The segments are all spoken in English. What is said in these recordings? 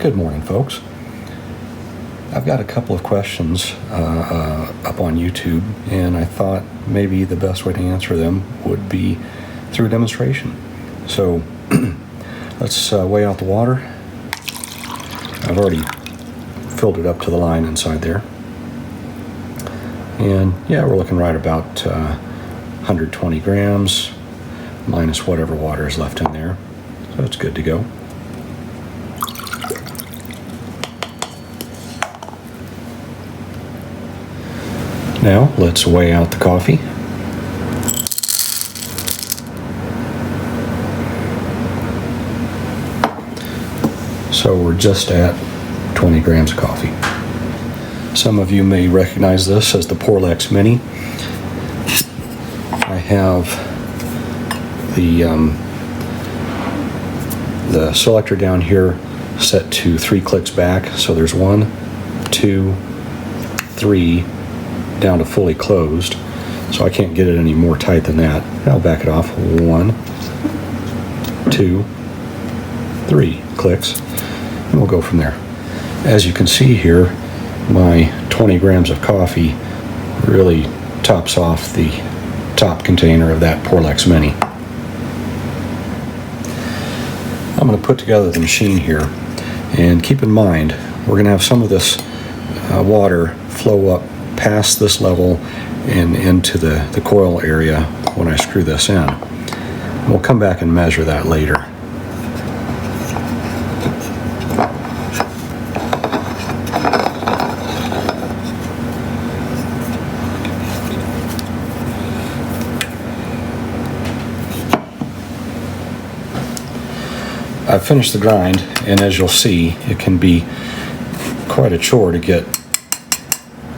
Good morning, folks. I've got a couple of questions up on YouTube, and I thought maybe the best way to answer them would be through a demonstration. So let's weigh out the water. I've already filled it up to the line inside there. And yeah, we're looking right about 120 grams minus whatever water is left in there. So it's good to go. Now let's weigh out the coffee. So we're just at 20 grams of coffee. Some of you may recognize this as the Porlex Mini. I have the selector down here set to 3 clicks back. So there's 1, 2, 3 down to fully closed. So I can't get it any more tight than that. I'll back it off. 1, 2, 3 clicks. And we'll go from there. As you can see here, my 20 grams of coffee really tops off the top container of that Porlex Mini. I'm going to put together the machine here, and keep in mind we're going to have some of this water flow up past this level and into the coil area when I screw this in. We'll come back and measure that later. I've finished the grind, and as you'll see, it can be quite a chore to get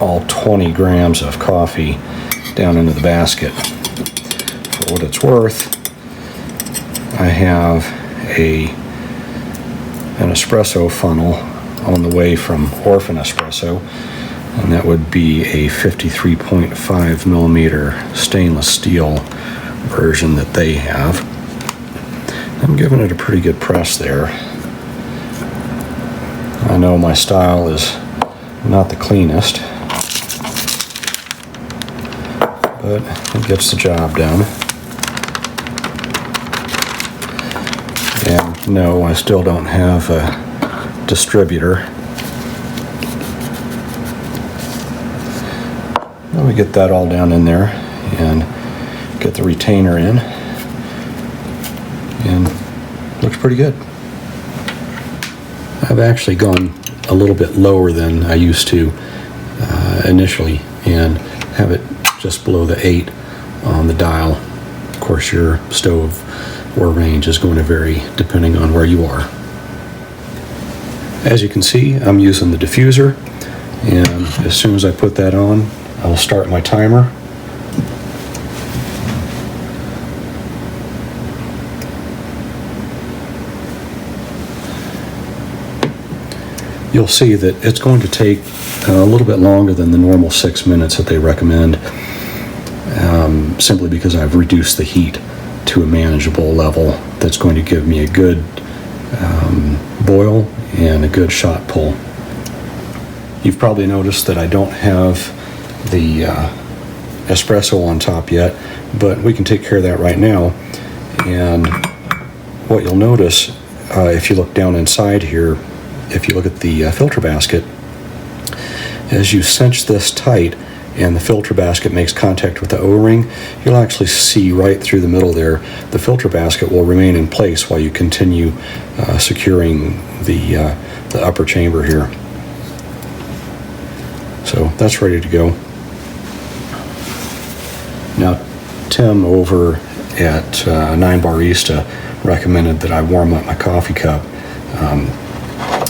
all 20 grams of coffee down into the basket. For what it's worth, I have an espresso funnel on the way from Orphan Espresso, and that would be a 53.5 millimeter stainless steel version that they have. I'm giving it a pretty good press there. I know my style is not the cleanest, but it gets the job done. And no, I still don't have a distributor. Let me get that all down in there and get the retainer in. And looks pretty good. I've actually gone a little bit lower than I used to initially, and have it just below the 8 on the dial. Of course, your stove or range is going to vary depending on where you are. As you can see, I'm using the diffuser, and as soon as I put that on, I'll start my timer. You'll see that it's going to take a little bit longer than the normal 6 minutes that they recommend, simply because I've reduced the heat to a manageable level that's going to give me a good boil and a good shot pull. You've probably noticed that I don't have the espresso on top yet, but we can take care of that right now. And what you'll notice, if you look down inside here, if you look at the filter basket, as you cinch this tight and the filter basket makes contact with the O-ring, you'll actually see right through the middle there, the filter basket will remain in place while you continue securing the upper chamber here. So that's ready to go. Now, Tim over at 9Barista recommended that I warm up my coffee cup.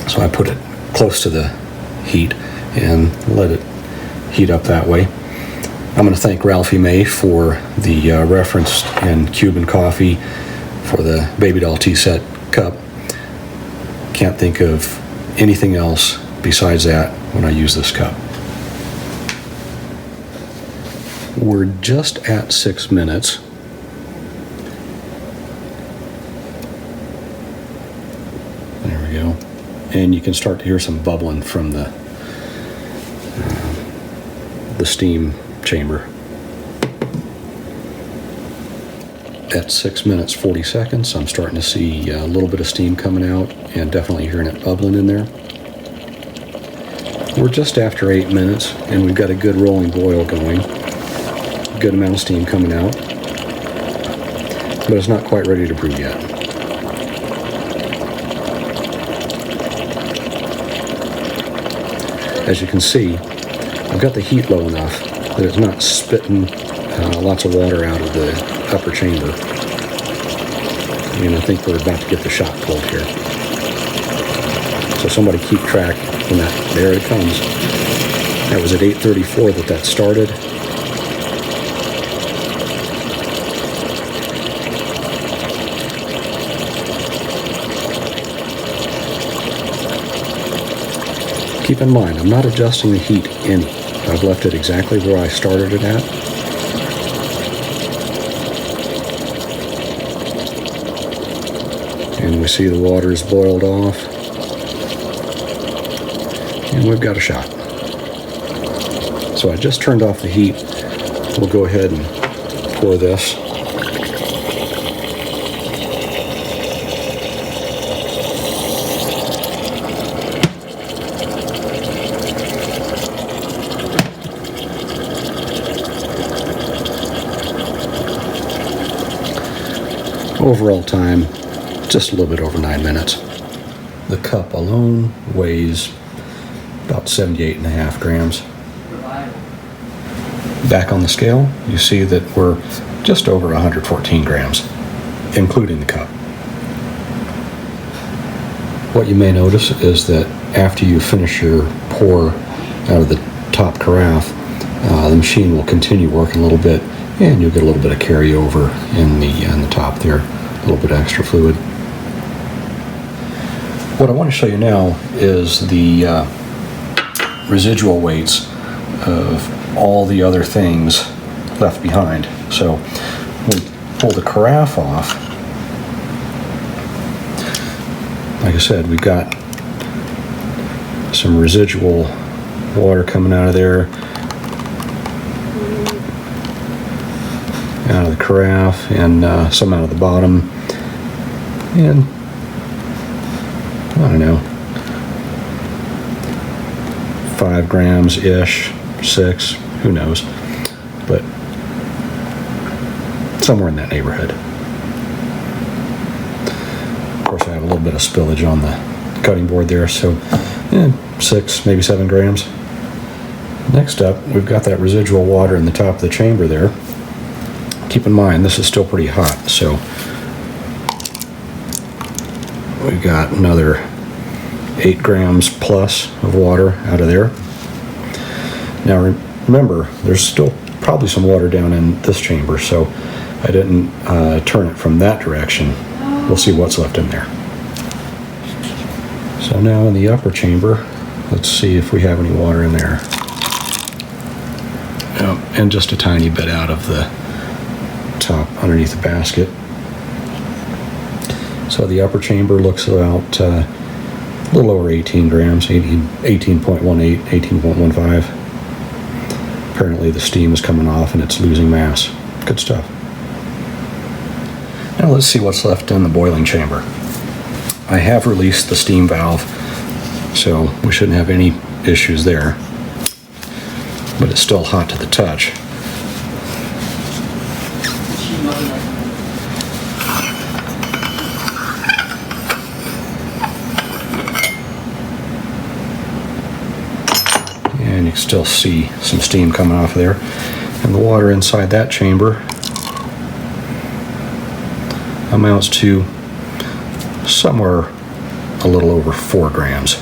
So I put it close to the heat and let it heat up that way. I'm going to thank Ralphie May for the reference in Cuban coffee for the Baby Doll tea set cup. Can't think of anything else besides that when I use this cup. We're just at 6 minutes. There we go. and you can start to hear some bubbling from the steam chamber. At 6 minutes 40 seconds, I'm starting to see a little bit of steam coming out and definitely hearing it bubbling in there. We're just after 8 minutes and we've got a good rolling boil going. Good amount of steam coming out, but it's not quite ready to brew yet. As you can see, I've got the heat low enough that it's not spitting lots of water out of the upper chamber. And I think we're about to get the shot pulled here. So somebody keep track on that. There it comes. That was at 8:34 that started. Keep in mind, I'm not adjusting the heat any. I've left it exactly where I started it at. And we see the water's boiled off. And we've got a shot. So I just turned off the heat. We'll go ahead and pour this. Overall time, just a little bit over 9 minutes. The cup alone weighs about 78.5 grams. Back on the scale, you see that we're just over 114 grams, including the cup. What you may notice is that after you finish your pour out of the top carafe, the machine will continue working a little bit, and you'll get a little bit of carryover in the top there, a little bit of extra fluid. What I want to show you now is the residual weights of all the other things left behind. So we'll pull the carafe off. Like I said, we've got some residual water coming out of there, out of the carafe, and some out of the bottom, and I don't know, 5 grams-ish, 6, who knows, but somewhere in that neighborhood. Of course, I have a little bit of spillage on the cutting board there, so 6, maybe 7 grams. Next up, we've got that residual water in the top of the chamber there. Keep in mind, this is still pretty hot, so we've got another 8 grams plus of water out of there. Now remember, there's still probably some water down in this chamber, so I didn't turn it from that direction. We'll see what's left in there. So now in the upper chamber, let's see if we have any water in there. And just a tiny bit out of the top underneath the basket. So the upper chamber looks about a little over 18 grams, 18.18, 18.15. Apparently the steam is coming off and it's losing mass. Good stuff. Now let's see what's left in the boiling chamber. I have released the steam valve, so we shouldn't have any issues there. But it's still hot to the touch. And you can still see some steam coming off of there. And the water inside that chamber amounts to somewhere a little over 4 grams.